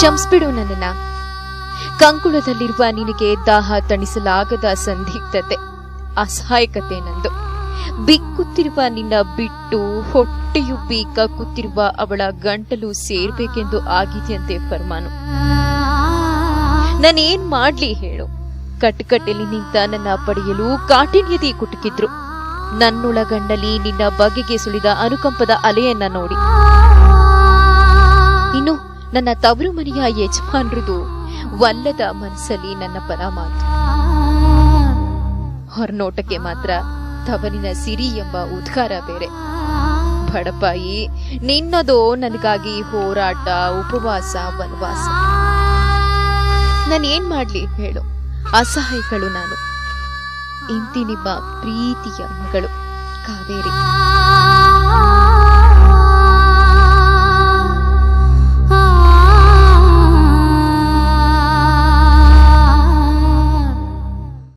ಕ್ಷಮಿಸ್ಬಿಡು ನನ್ನನ್ನ. ಕಂಕುಳದಲ್ಲಿರುವ ನಿನಗೆ ದಾಹ ತಣಿಸಲಾಗದ ಸಂದಿಗ್ಧತೆ, ಅಸಹಾಯಕತೆ ನಂದು. ಬಿಕ್ಕುತ್ತಿರುವ ನಿನ್ನ ಬಿಟ್ಟು ಹೊಟ್ಟೆಯುಬ್ಬಿ ಕಕ್ಕುತ್ತಿರುವ ಅವಳ ಗಂಟಲು ಸೇರ್ಬೇಕೆಂದು ಆಗಿದೆಯಂತೆ ಫರ್ಮಾನು. ನಾನೇನ್ ಮಾಡ್ಲಿ ಹೇಳು? ಕಟ್ಟುಕಟ್ಟೆಯಲ್ಲಿ ನಿಂತ ನನ್ನ ಪಡೆಯಲು ಕಾಠಿಣ್ಯದಿ ಕುಟುಕಿದ್ರು. ನನ್ನೊಳಗಣ್ಣಲ್ಲಿ ನಿನ್ನ ಬಗೆಗೆ ಸುಳಿದ ಅನುಕಂಪದ ಅಲೆಯನ್ನ ನೋಡಿ. ಇನ್ನು ನನ್ನ ತವರು ಮನೆಯ ಯಜಮಾನ್ರದು ವಲ್ಲದ ಮನಸ್ಸಲ್ಲಿ ನನ್ನ ಪರ ಮಾತು. ಹೊರನೋಟಕ್ಕೆ ಮಾತ್ರ ತವರಿನ ಸಿರಿ ಎಂಬ ಉದ್ಗಾರ ಬೇರೆ. ಬಡಪಾಯಿ, ನಿನ್ನದೋ ನನಗಾಗಿ ಹೋರಾಟ, ಉಪವಾಸ, ವನವಾಸ. ನಾನೇನ್ ಮಾಡ್ಲಿ ಹೇಳು? ಅಸಹಾಯಕಳು ನಾನು. ಇಂತಿ ನಿಮ್ಮ ಪ್ರೀತಿಯ ಮಗಳು ಕಾವೇರಿ.